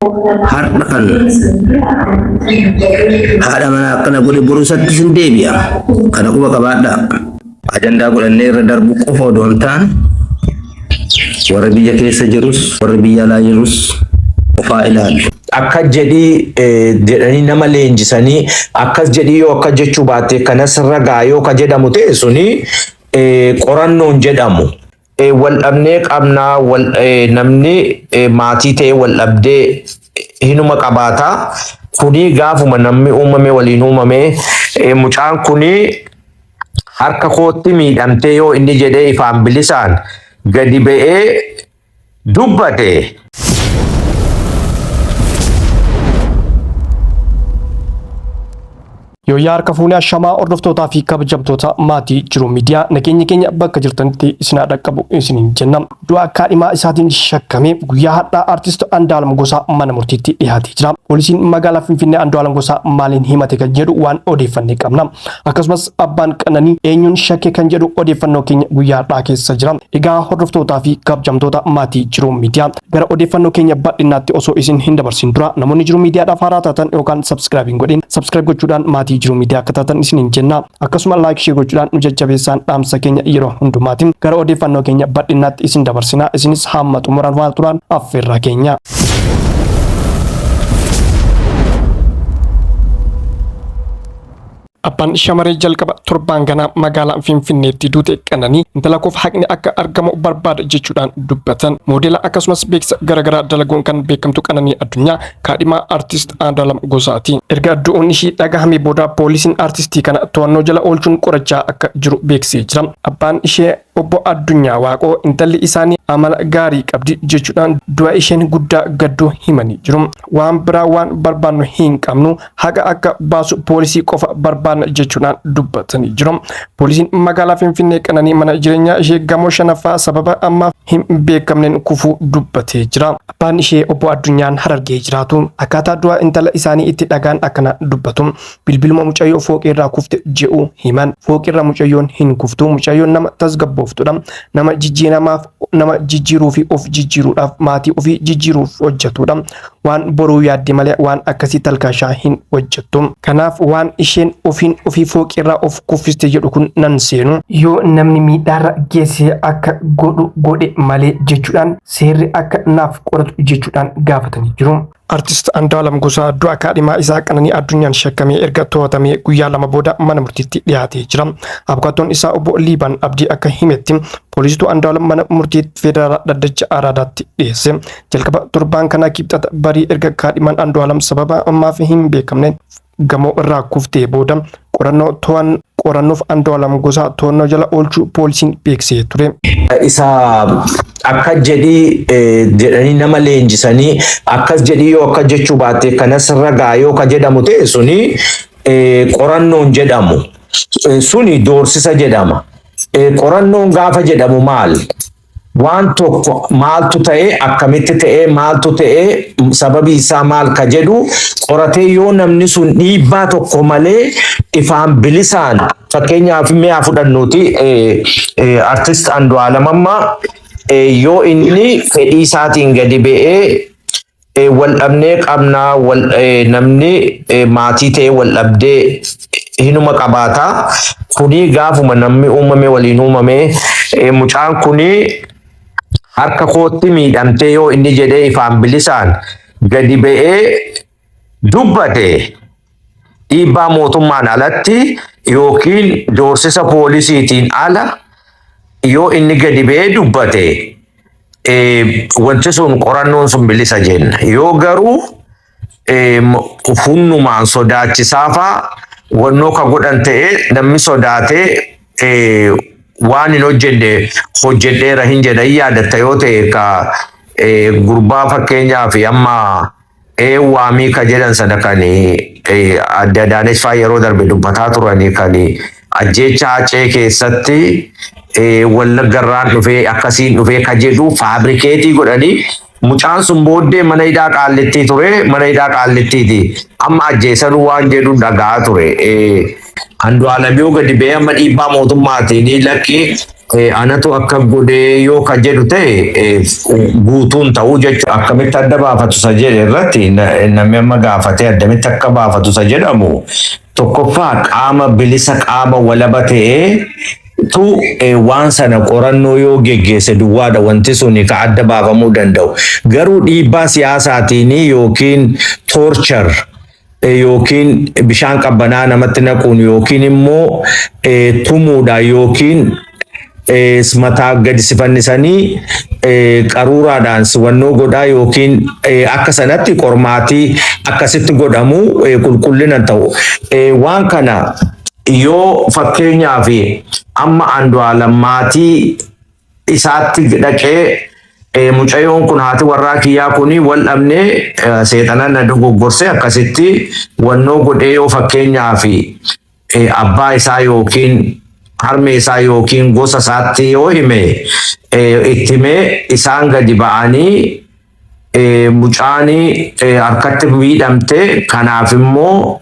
har'a kan haadha manaa kana godhe borusatti sin deebi'a. Kana quba qabaadha. Ajandaa godhannee irra darbu qofa odoo hin taane warra biyya keessa jirus warra biyya alaa jirus qofaa ilaalu. Akka jedhii jedhanii nama leenjisanii akkas jedhii yoo akka jechuu baatte kanas ragaa yoo ka jedhamu ta'e suni qorannoon jedhamu. Wal dhabnee qabnaa namni maatii ta'e wal dhabdee hinuma qabaataa. Kuni gaafuma namni uumame waliin uumame mucaan kuni harka kootti miidhamtee yoo inni jedhee ifaan bilisaan gadi ba'ee dubbate. Yooyaa harka fuunee ashamaa hordoftootaa fi kabajamtoota maatii jiru miidiyaa nageenya keenya bakka jirtanitti isin dhaqqabu isiniin jenna. Du'a kaadhimaa isaatiin shakkamee guyyaa har'aa artist Andu'aalem Gosaa mana murtiitti dhiyaatee jira. Poolisiin magaalaa Finfinnee Andu'aalem Gosaa maaliin himate kan jedhu waan odeeffannee qabna. Akkasumas abbaan Qananii eenyuun shakke kan jedhu odeeffannoo keenya guyyaa har'aa keessa jira. Egaa hordoftootaa fi kabajamtoota maatii jiru miidiyaa gara odeeffannoo keenya bal'inaatti osoo isin hin dabarsin dura namoonni jiru miidiyaadhaaf haaraa taatan yookaan subscribe godhin subscribe gochuudhaan maatii jiru miidiyaa akka taatan isiniin jenna. Akkasuma like share gochuudhaan nu jajjabeessaan dhaamsa keenya yeroo hundumaatiin gara odeeffannoo keenya bal'inaatti isin dabarsina. Isinis hamma xumuraan waan turaan affeerraa keenya. Abbaan shamarree jalqaba torbaan ganaa magaalaa Finfinneetti duute Qananii intala koof haqni akka argamu barbaada jechuudhaan dubbatan. Moodela akkasumas beeksisa garaagaraa dalaguun kan beekamtu Qananii Addunyaa kaadhimaa artist Andu'aalem Gosaati. Erga du'uun ishii dhagahame booda poolisiin artistii kana to'annoo jala oolchuun qorachaa akka jiru beeksisee jira. Abbaan ishee obbo Addunyaa Waaqoo intalli isaanii amala gaarii qabdi jechuudhaan du'a isheen guddaa gadduu himanii jiru. Waan biraa waan barbaannu hin qabnu haqa akka baasu poolisii qofa barbaanna jechuudhaan dubbatanii jiru. Poolisiin magaalaa Finfinnee Qananii mana jireenyaa ishee gamoo shanaffaa sababa ammaaf hin beekamneen kufuu dubbatee jira. Abbaan ishee obbo Addunyaan Harargee jiraatu akkaataa du'a intala isaanii itti dhagaan akkana dubbatu. Bilbiluma mucayyoo fooqirraa kufte je'u himan. Fooqirra mucayyoon hin kuftu. Mucayyoon nama tasgabbooftudha. Nama jijjiiramaaf nama jijjiiruu fi of jijjiiruudhaaf maatii ofii jijjiiruuf hojjetudha. Waan boruu yaadde malee waan akkasii talkaashaa hin hojjettu. Kanaaf waan isheen ofii fooqirraa of kuffiste jedhu kun nan seenu. Yoo namni miidhaarra geessee akka godhe malee jechuudhaan seerri akka naaf qoratu jechuudhaan gaafatanii jiru. Artist Andu'aalem Gosaa du'a kaadhimaa isaa Qananii Addunyaan shakkamee erga to'atamee guyyaa lama booda mana murtiitti dhiyaatee jira. Abukaattoon isaa obbo Liibaan Abdii akka himetti poolisiitu Andu'aalem mana murtii federaalaa dhaddacha araadaatti dhiyeesse. Jalqaba torbaan kana kibxata barii erga kaadhimaan Andu'aalem sababa ammaaf hin beekamneen gamoo irraa kuftee booda qorannoof Andu'aalem Gosaa to'annoo jala oolchuu poolisiin beeksisee ture. Isa akka jedhii jedhanii nama leenjisanii akkas jedhii yoo akka jechuu baatte kanas ragaa yoo ka jedhamu ta'e suni qorannoon jedhamu. Suni doorsisa jedhama. Qorannoon gaafa jedhamu maal? Waan tokko maaltu ta'e akkamitti ta'e maaltu ta'e sababii isaa maal ka jedhu qoratee yoo namni sun dhiibbaa tokko malee ifaan bilisaan fakkeenyaaf mi'a fudhannuuti artist Andu'aalem amma yoo inni fedhii isaatiin gadi ba'ee wal dhabnee qabnaa namni maatii ta'e wal dhabdee hinuma qabaataa. Kuni gaafuma namni uumame waliin uumame mucaan kuni harka kootti miidhamtee yoo inni jedhee ifaan bilisaan gadi ba'ee dubbate. Dhiibbaa mootummaan alatti yookiin doorsisa poolisiitiin ala yoo inni gadi ba'ee dubbate wanti sun qorannoon sun bilisa jenna. Yoo garuu hunnumaan sodaachisaafaa wannoo ka godhan ta'e namni sodaatee waan hin hojjedheera hin jedhan yaadatta yoo ta'e ka gurbaa fakkeenyaaf amma waamii ka jedhan sana kan adda Adaanech yeroo darbe dubbataa turanii kan ajjeecha Acee keessatti Wallaggarraan dhufee akkasiin dhufee ka jedhu faabrikeetii godhanii mucaan sun booddee mana hidhaa Qaallittii ture. Mana hidhaa Qaallittiiti amma ajjeesanuu waan jedhu dhagaa ture. Andu'aalem yoo gadi ba'ee amma dhiibbaa mootummaatiin lakki anatu akka godhee yoo ka jedhu ta'e guutuun ta'uu jechuudha. Akkamitti adda baafatu isa jedhe irratti namni amma gaafatee addamitti akka baafatu isa jedhamu tokkoffaa qaama bilisa qaama walaba ta'ee tu waan sana qorannoo yoo geggeesse duwwaadha wanti suni ka adda baafamuu danda'u. Garuu dhiibbaa siyaasaatiin yookiin torture yookiin bishaan qabbanaa namatti naquun yookiin immoo tumuudha yookiin mataa gadi sifannisanii qaruuraadhaan siwannoo godhaa yookiin akka sanatti qormaatii akkasitti godhamu qulqullina ta'u. Waan kana yoo fakkeenyaaf amma Andu'aalam maatii isaatti dhaqee mucayyoon kun haati warraa kiyyaa kuni wal dhabnee seexana na dogoggorse akkasitti wannoo godhee yoo fakkeenyaaf abbaa isaa yookiin harmee isaa yookiin gosa isaatti yoo hime itti himee isaan gadi ba'anii mucaanii harkatti miidhamte kanaaf immoo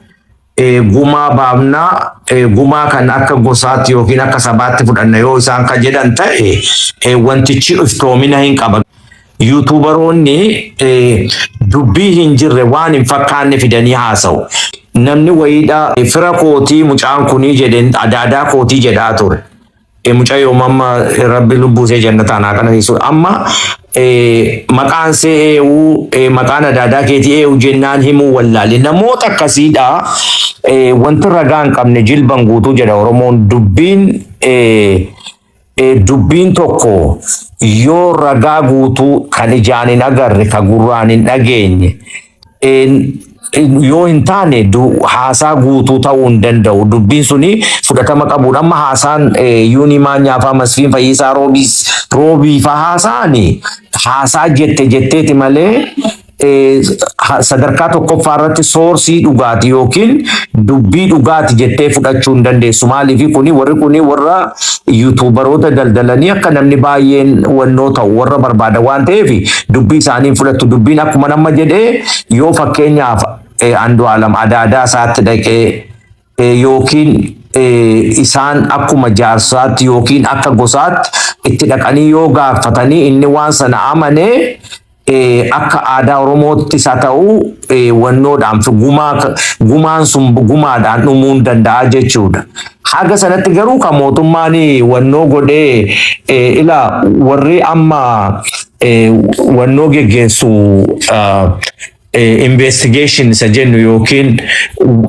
gumaa baafnaa gumaa kan akka gosaatti yookiin akka sabaatti fudhanna yoo isaan ka jedhan ta'e wantichi iftoomina hin qaba. Yuutuubaroonni dubbii hin jirre waan hin fakkaanne fidanii haasa'u. Namni wayiidha fira kootii mucaan kunii jedhen adaadaa kootii jedhaa ture. Mucayyoo mamma rabbi lubbusee jannataan haa qananiisu. Amma maqaan see eewu maqaan adaadaa keetii eewu jennaan himuu wallaale. Namoota akkasiidha wanti ragaa hin qabne jilban guutuu jedha Oromoon. Dubbiin tokko yoo ragaa guutuu kan ijaan hin agarre ka gurraan hin dhageenye yoo hin taane haasaa guutuu ta'uu hin danda'u. Dubbiin suni fudhatama qabuudha. Amma haasaan Yuunii Maanyaafaa Masfiin Fayyisaa Roobii fa haasaani haasaa jetteeti malee sadarkaa tokkoffaa irratti soorsii dhugaati yookiin dubbii dhugaati jettee fudhachuu hin dandeessu. Maaliif warri warra yuutuubaroota daldalanii akka namni baay'een wannoo ta'u warra barbaada waan ta'eef dubbii isaanii fudhattu. Dubbiin akkuma nama jedhee yoo fakkeenyaaf Andu'aalam adaadaa isaatti dhaqee yookiin isaan akkuma jaarsaatti yookiin akka gosaatti itti dhaqanii yoo gaafatanii inni waan sana amanee akka aadaa Oromootti isa ta'u wannoodhaan gumaan sun gumaadhaan dhumuu hin danda'a jechuudha. Haga sanatti garuu kan mootummaan wannoo godhee ila warri amma wannoo geggeessu investigation isa jennu yookiin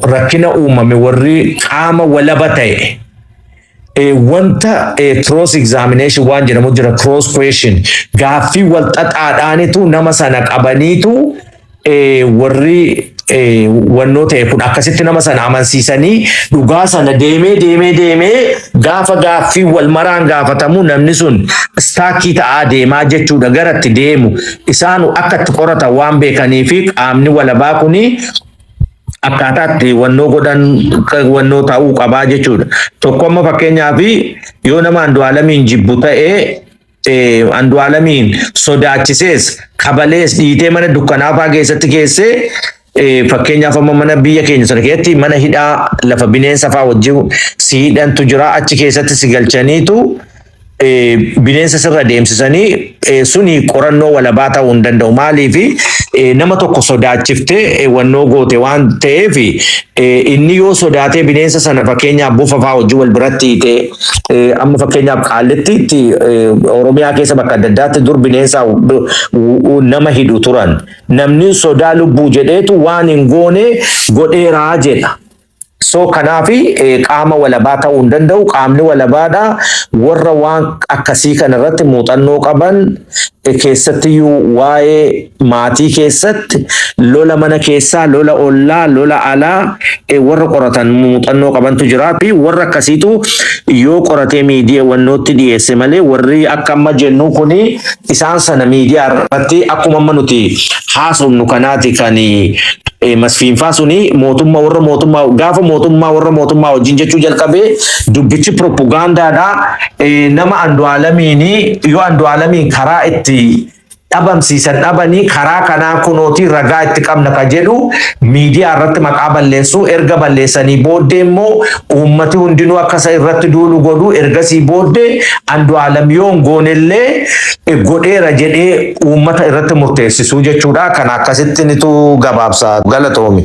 rakkina uumame warri qaama walaba ta'e wanta cross examination waan jedhamu jira cross question gaaffii wal xaxaadhaanitu nama sana qabaniitu warri wannoo ta'e kun akkasitti nama sana amansiisanii dhugaa sana deemee gaafa gaaffii wal maraan gaafatamu namni sun staakii ta'aa deemaa jechuudha garatti deemu isaanu akka itti qoratan waan beekanii fi qaamni walabaa kuni akkaataatti wannoo godhan wannoo ta'uu qabaa jechuudha. Tokko amma fakkeenyaaf yoo nama Andu'aalamiin jibbu ta'ee Andu'aalamiin sodaachisees kabalees dhiitee mana dukkanaafaa keessatti keessee fakkeenyaaf amma mana biyya keenya sana keessatti mana hidhaa lafa bineensa fa'aa wajjin si hidhantu jira achi keessatti si galchaniitu bineensa sirra deemsisanii suni qorannoo walabaa ta'uu hin danda'u. Maaliif nama tokko sodaachiftee wannoo goote waan ta'eef inni yoo sodaatee bineensa sana fakkeenyaaf bufa fa'aa wajjin wal biratti hiitee amma fakkeenyaaf Qaallitti Oromiyaa keessa bakka adda addaatti dur bineensa nama hidhu turan. Namni sodaa lubbuu jedheetu waan hin goone godheeraa jedha. So kanaafi qaama walabaa ta'uu hin danda'u. Qaamni walabaadha warra waan akkasii kana irratti muuxannoo qaban keessattiyyuu waa'ee maatii keessatti lola mana keessaa lola ollaa lola alaa warra qoratan muuxannoo qabantu jira fi warra akkasiitu yoo qoratee miidiyaa wannootti dhiyeesse malee warri akka amma jennu kuni isaan sana miidiyaa irratti akkuma amma nuti haasofnu kanaati kan masfiinfaa suni mootummaa warra mootummaa gaafa mootummaa warra mootummaa wajjin jechuu jalqabee dubbichi propagaandaadha. Nama Andu'aalamiin yoo Andu'aalamiin karaa itti dhabamsiisan dhabanii karaa kanaa kunooti ragaa itti qabna ka jedhu miidiyaa irratti maqaa balleessuu erga balleessanii booddee immoo uummati hundinuu akkasa irratti duulu godhu ergasii booddee Andu'aalam yoon goonellee godheera jedhee uummata irratti murteessisuu jechuudha. Kan akkasitti nitu gabaabsa galatoomi.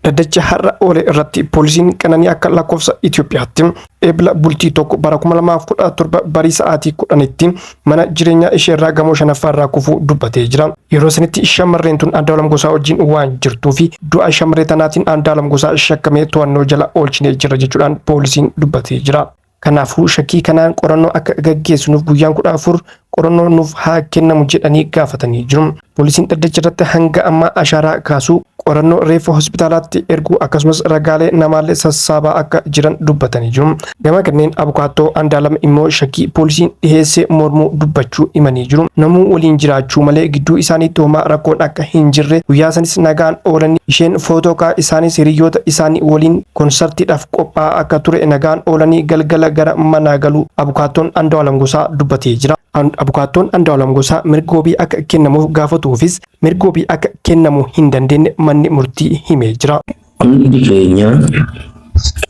Dhaddacha har'a oole irratti poolisiin Qananii akka lakkoofsa Itoophiyaatti eebla bultii tokko bara 2017 barii sa'aatii 10tti mana jireenyaa ishee irraa gamoo shanaffaa irraa kufuu dubbatee jira. Yeroo sanitti shamarreen tun Andu'aalam Gosaa wajjin waan jirtuu fi du'a shamarree tanaatiin Andu'aalam Gosaa shakkamee to'annoo jala oolchinee jira jechuudhaan poolisiin dubbatee jira. Kanaafuu shakkii kanaan qorannoo akka gaggeessuuf guyyaan 14 qorannoo nuuf haa kennamu jedhanii gaafatanii jiru. Poolisiin dhaddacha irratti hanga ammaa ashaaraa kaasuu qorannoo reeffa hospitaalaatti erguu akkasumas ragaalee namaallee sassaabaa akka jiran dubbatanii jiru. Gama kanneen abukaattoo Andu'aalam immoo shakkii poolisiin dhiheessee mormuu dubbachuu himanii jiru. Namuu waliin jiraachuu malee gidduu isaaniitti homaa rakkoon akka hin jirre guyyaa sanis nagaan oolanii isheen footookaa isaanis hiriyoota isaanii waliin konsartiidhaaf qophaa'aa akka ture nagaan oolanii galgala gara manaa galuu abukaattoon Andu'aalam Gosaa dubbatee jira. Abukaattoon Andu'aalam Gosaa mirgoobii akka kennamuuf gaafatuufis mirgoobii akka kennamu hin dandeenye manni murtii himee jira. Hundi keenya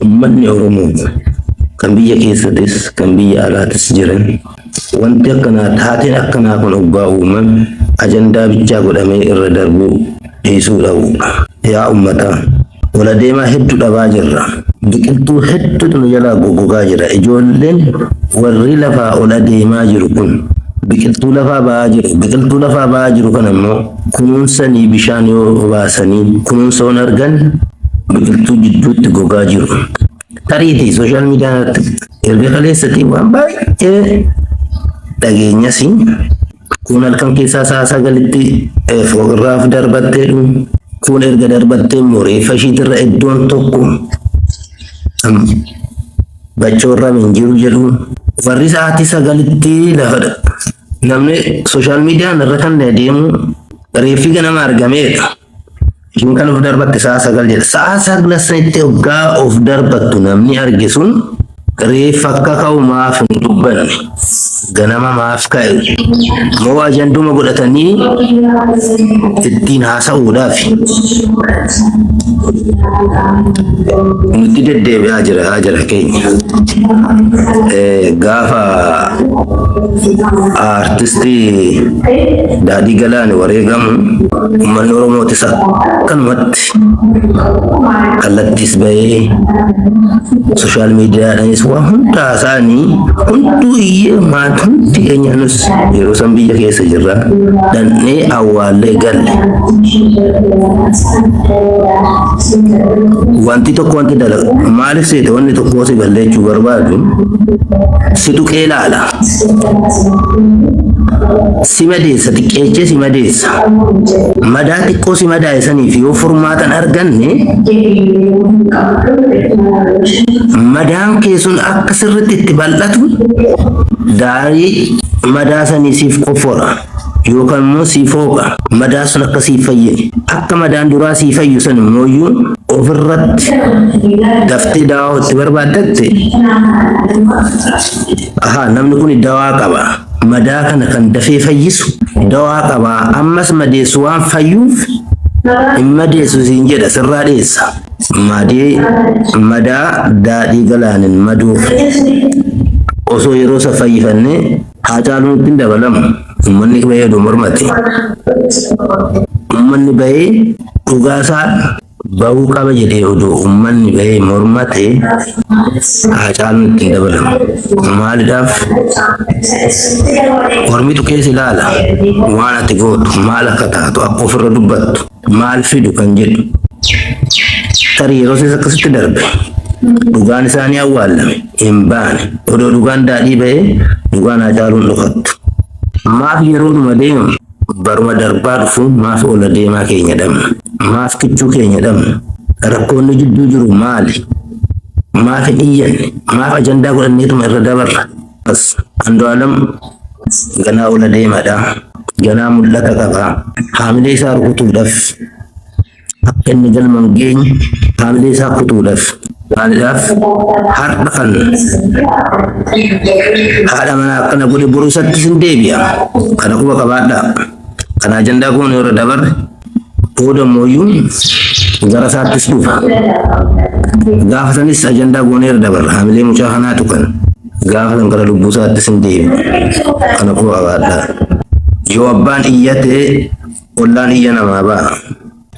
uummanni Oromoo kan biyya keessattis kan biyya alaatis jiran wanti akkanaa taateen akkanaa kun hoggaa uuman ajandaa bichaa godhamee irra darbuu dhiisuu dhabu. Yaa ummata wala deemaa hedduu dhabaa jirra. Biqiltuu hedduutu nu jalaa goggogaa jira. Ijoolleen warri lafaa ol adeemaa jiru kun biqiltuu lafaa ba'aa jiru. Biqiltuu lafaa ba'aa jiru kan ammoo kunuunsanii bishaan yoo baasanii kunuunsa hin argan biqiltuu jidduutti gogaa jiru. Tariitii sooshaal miidiyaatti erga kaleessatii waan baay'ee dhageenyas kun halkan keessaa sa'a 9tti foorraaf darbattee kun erga darbattee immoo reeffa ishiitirra iddoon tokko bachoorra hin jiru jedhu warri sa'aatii 9tti lafa namni sooshaal miidiyaan irra kan deemu reeffi ganama argameedha. Ishiin kan of darbatte sa'a 9 jedha. Sa'a 9 sanitti hoggaa of darbattu namni arge sun reeffa akka ka'u maaf hin dubbanne ganama maaf ka'e moo ajanduma godhatanii ittiin haasa'uudhaaf nutti deddeebi'aa jira keenya. Gaafa artistii Daadhii Galaane wareegamu uummanni Oromootis akkanumatti kallattiis bahee sooshaal miidiyaadhaanis waan hundaa isaanii hunduu iyyee maatii keenyaanis yeroo san biyya keessa jirra dhandhee awwaallee galle. Wanti tokko wanti dalaga maaliif seete wanni tokko si balleessuu barbaadu si tuqee ilaala. Si madeessa xiqqeechee si madeessa. Madaa xiqqoo si madaa'isaniif yoo furmaatan arganne madaan keessun akka sirriitti itti bal'atu daarii madaa sanii siif qofora yookaan immoo siif hooqa. Madaa sun akka siif fayyine akka madaan duraa siif fayyu san immoo ofirratti daftee daawaa itti barbaaddatte namni kun dawaa qaba. Madaa kana kan dafee fayyisu dawaa qaba. Ammas madeessu waan fayyuuf hin madeessu siin jedha sirraa dheessa. Madaa Daadhii Galaaneen maduuf osoo yeroo isa fayyifanne Haacaaluun ittiin dabalamu. Uummanni bahee mormate. Uummanni bahee dhugaasaa bahuu qaba jedhee oduu uummanni bahee mormate Haacaaluun ittiin dabalamu. Maaliidhaaf mormitu keessa ilaala waan ati gootu maal akka taatu akka ofirra dubbattu maal fidu kan jedhu. Tarii yeroo isa akkasitti darbe dhugaan isaanii awwaalame hin baane odoo dhugaan daadhii bahee dhugaan Haacaaluun dhokattu. Maaf yeroo dhuma deemu baruma darbaa dhufu maaf ola deemaa keenya dhabna. Maaf kichuu keenya dhabna. Rakkoonni jidduu jiru maali? Maaf hin iyyanne? Maaf ajandaa godhanneetuma irra dabarra? Andu'aalam ganaa ola deemaadha. Ganaa mul'ata qaba. Haamilee isaa rukutuudhaaf akka inni galma hin geenye haamilee isaa kutuudhaaf maaliidhaaf har'a kan haadha manaa akkana godhe boruu isattis hin deebi'a. Kana quba qabaadhaa. Kan ajandaa goone irra dabar booda mooyyuu gara isaattis dhufa. Gaafa sanis ajandaa goone irra dabar hamilee mucaa kanaatu kan gaafa san gara lubbuu isaattis hin deebi'u. Kana koo qabaadhaa. Yoo abbaan iyyate ollaan iyya namaa ba'a.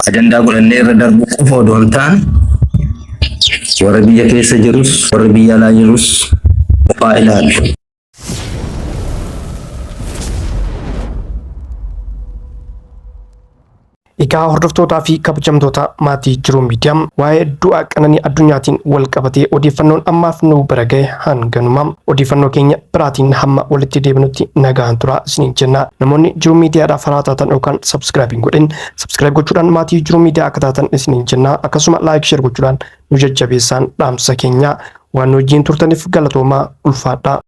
Ajandaa godhannee irra darbu qofa odoo hin taane warra biyya keessa jirus warra biyya alaa jirus qophaa ilaalu. Egaa hordoftootaa fi kabajamtoota maatii Jiruu Miidiyaa waa'ee du'a Qananii Addunyaatiin wal qabatee odeeffannoon ammaaf nu bira gahe hanganuma. Odeeffannoo keenya biraatiin hamma walitti deebinutti nagaan tura isiniin jenna. Namoonni Jiruu Miidiyaadhaaf haaraa taatan yookaan subscribe godhin subscribe gochuudhaan maatii Jiruu Miidiyaa akka taatan isiniin jenna. Akkasuma like share gochuudhaan nu jajjabeessaan dhaamsa keenya waan wajjin turtaniif galatoomaa ulfaadhaa.